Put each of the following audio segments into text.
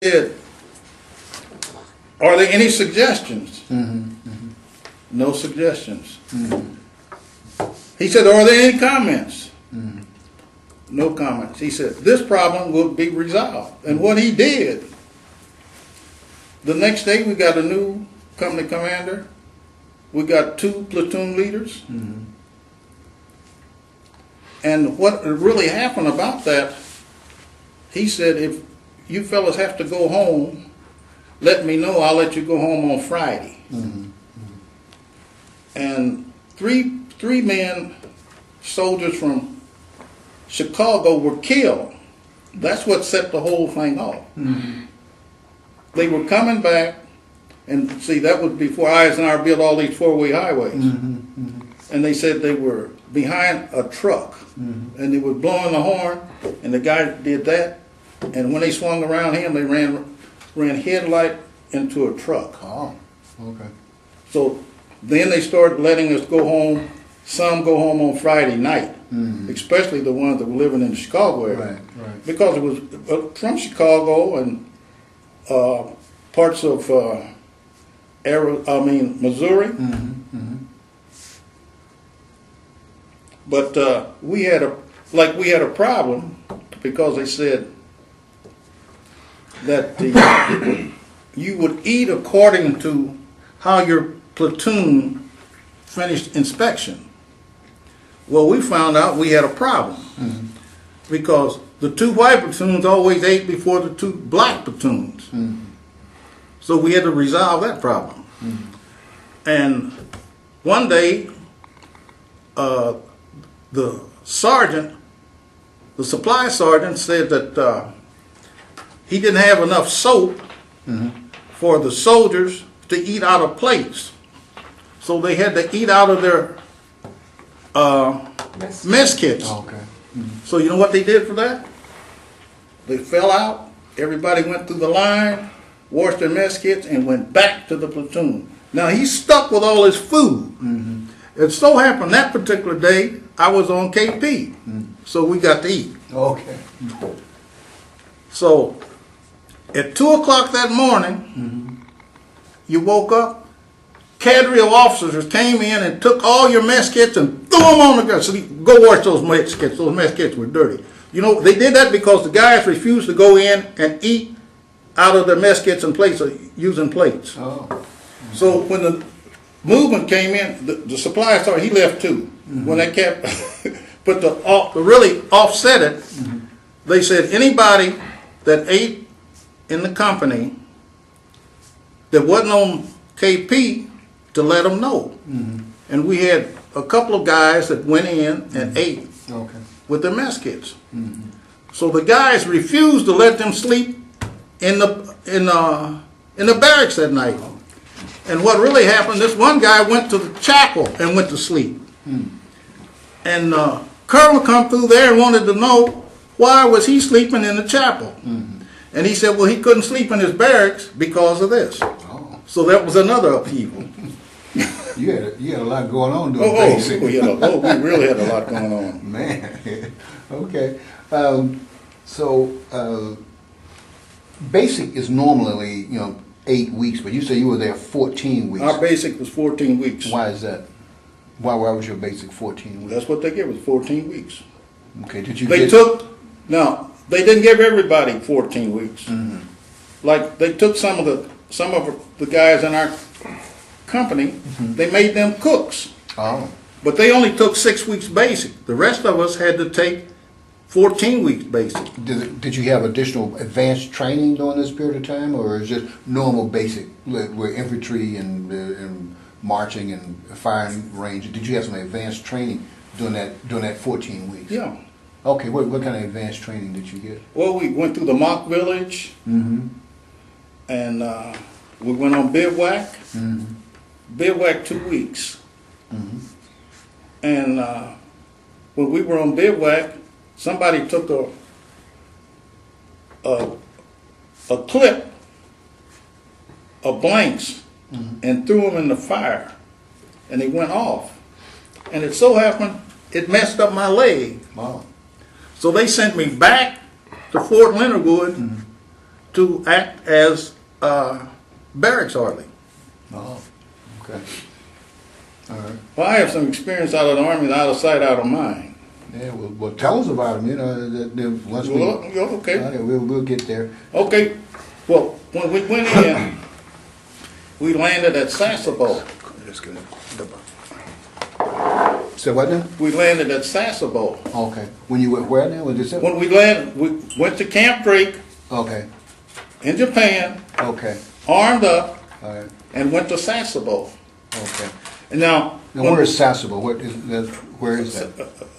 said, are there any suggestions? No suggestions. He said, are there any comments? No comments. He said, this problem will be resolved. And what he did, the next day we got a new company commander. We got 2 platoon leaders. And what really happened about that, he said, if you fellas have to go home, let me know. I'll let you go home on Friday. And three men, soldiers from Chicago, were killed. That's what set the whole thing off. They were coming back, and see, that was before Eisenhower built all these 4-way highways. And they said they were behind a truck, and they were blowing the horn, and the guy did that. And when they swung around him, they ran headlight into a truck. Oh, okay. So then they started letting us go home. Some go home on Friday night, especially the ones that were living in the Chicago area. Right. Because it was from Chicago and parts of Missouri. But we had a problem because they said that you would eat according to how your platoon finished inspection. Well, we found out we had a problem because the 2 white platoons always ate before the 2 black platoons. So we had to resolve that problem. And one day, the supply sergeant said that he didn't have enough soap for the soldiers to eat out of plates. So they had to eat out of their mess kits. Okay. So you know what they did for that? They fell out. Everybody went through the line, washed their mess kits, and went back to the platoon. Now he's stuck with all his food. It so happened that particular day I was on KP, so we got to eat. Okay. So at 2 o'clock that morning, you woke up. Cadre of officers came in and took all your mess kits and threw them on the ground. So go wash those mess kits. Those mess kits were dirty. You know, they did that because the guys refused to go in and eat out of their mess kits and plates, using plates. Oh. So when the movement came in, the supply sergeant, he left too. When they kept, but to really offset it, they said anybody that ate in the company that wasn't on KP, to let them know. And we had a couple of guys that went in and ate with their mess kits. So the guys refused to let them sleep in the barracks that night. And what really happened, this one guy went to the chapel and went to sleep. And Colonel come through there and wanted to know why was he sleeping in the chapel. And he said, well, he couldn't sleep in his barracks because of this. So that was another upheaval. You had a lot going on doing basic. We really had a lot going on. Man, okay. So basic is normally 8 weeks, but you say you were there 14 weeks. Our basic was 14 weeks. Why is that? Why was your basic 14 weeks? That's what they gave us, 14 weeks. Okay. Did you? Now they didn't give everybody 14 weeks. Like they took some of the guys in our company, they made them cooks. But they only took 6 weeks basic. The rest of us had to take 14 weeks basic. Did you have additional advanced training during this period of time, or is it normal basic, where infantry and marching and firing range? Did you have some advanced training during that 14 weeks? Yeah. Okay. What kind of advanced training did you get? Well, we went through the mock village, and we went on bivouac. Bivouac 2 weeks. And when we were on bivouac, somebody took a clip of blanks and threw them in the fire, and they went off. And it so happened it messed up my leg. Wow. So they sent me back to Fort Leonard Wood to act as barracks hardly. Oh, okay. All right. Well, I have some experience out of the Army, out of sight, out of mind. Yeah, well, tell us about them. You know, once we. Well, okay. We'll get there. Okay. Well, when we went in, we landed at Sasebo. So what now? We landed at Sasebo. Okay. When you went where now? When we landed, we went to Camp Drake Okay. in Japan, Okay. armed up, All right. and went to Sasebo. Okay. And now, Now, where is Sasebo? What is that? Where is that?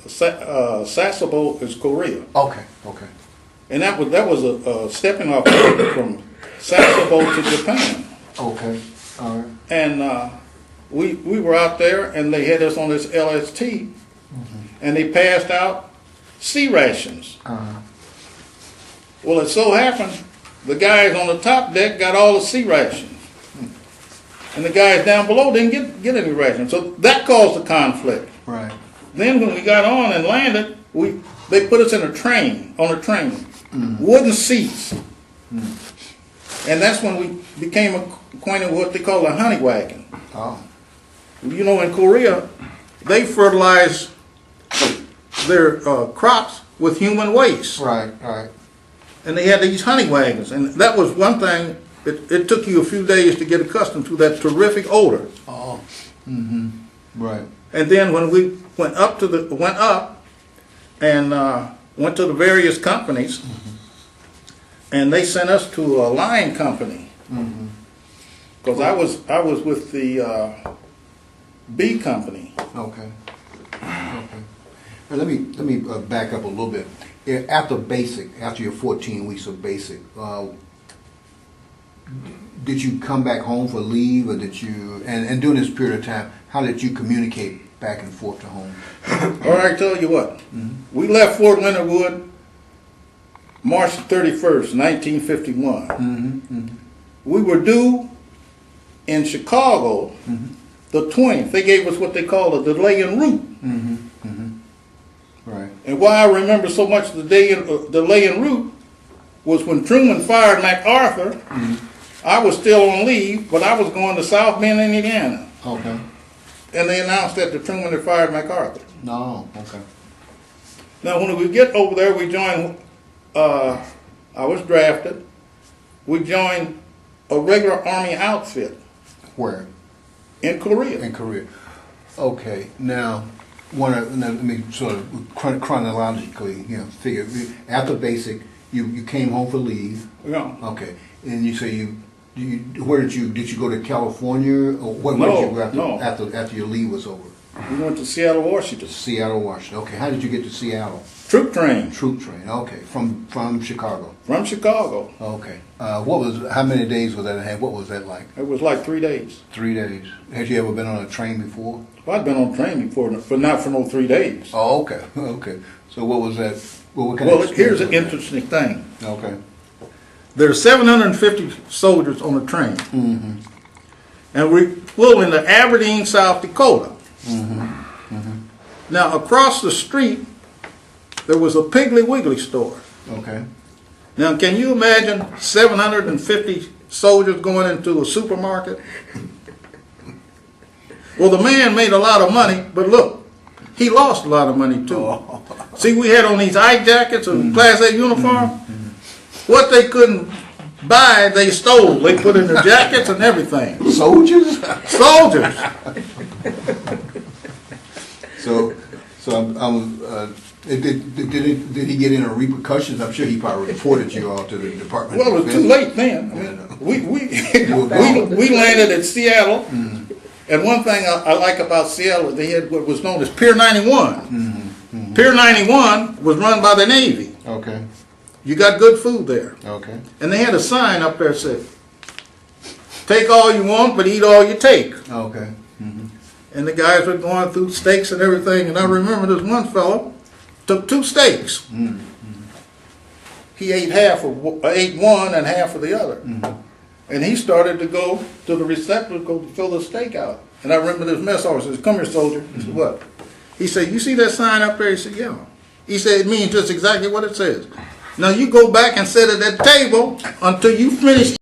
Sasebo is Korea, Okay. Okay. and that was a stepping off from Sasebo to Japan. Okay. All right. And we were out there, and they had us on this LST, and they passed out sea rations. Uh-huh. Well, it so happened the guys on the top deck got all the sea rations, and the guys down below didn't get any rations. So that caused a conflict. Right. Then when we got on and landed, they put us in a train, wooden seats. And that's when we became acquainted with what they call a honey wagon. Oh. You know, in Korea, they fertilize their crops with human waste. Right. Right. And they had these honey wagons. And that was one thing, it took you a few days to get accustomed to that terrific odor. Oh. Mm-hmm. Right. And then when we went up and went to the various companies, and they sent us to a line company. Because I was with the B company. Okay. Okay. Now, let me back up a little bit. After your 14 weeks of basic, did you come back home for leave, or did you? And during this period of time, how did you communicate back and forth to home? All right, tell you what. We left Fort Leonard Wood March 31st, 1951. We were due in Chicago the 20th. They gave us what they call a delay en route. Right. And why I remember so much the delay en route was when Truman fired MacArthur. I was still on leave, but I was going to South Bend, Indiana. Okay. And they announced that the Truman had fired MacArthur. No. Okay. Now, when we get over there, we joined, I was drafted. We joined a regular Army outfit. Where? In Korea. In Korea. Okay. Now, let me sort of chronologically, figure. After basic, you came home for leave. Yeah. Okay. And you say where did you go to California, or where No, did you go no. after your leave was over? We went to Seattle, Washington. Seattle, Washington. Okay. How did you get to Seattle? Troop train. Troop train. Okay. From Chicago. From Chicago. Okay. How many days was that? And what was that like? It was like 3 days. 3 days. Had you ever been on a train before? Well, I'd been on a train before, but not for no 3 days. Oh, okay. Okay. So what was that? What kind of Well, experience here's an was that? interesting thing. Okay. There's 750 soldiers on the train. And we flew into Aberdeen, South Dakota. Now, across the street, there was a Piggly Wiggly store. Okay. Now, can you imagine 750 soldiers going into a supermarket? Well, the man made a lot of money, but look, he lost a lot of money too. See, we had on these eye jackets and Class A uniform. What they couldn't buy, they stole. They put in their jackets and everything. Soldiers? Soldiers. Did he get any repercussions? I'm sure he probably reported you all to the Department Well, of it was too Defense. late then. I mean, we landed at Seattle, and one thing I like about Seattle, they had what was known as Pier 91. Pier 91 was run by the Navy. Okay. You got good food there. Okay. And they had a sign up there that said, "Take all you want, but eat all you take." Okay. And the guys were going through steaks and everything, and I remember this one fellow took 2 steaks. He ate ate one and half of the other. And he started to go to the receptacle to fill the steak out. And I remember this mess officer said, "Come here, soldier." I said, "What?" He said, "You see that sign up there?" He said, "Yeah." He said, "It means just exactly what it says. Now you go back and sit at that table until you finish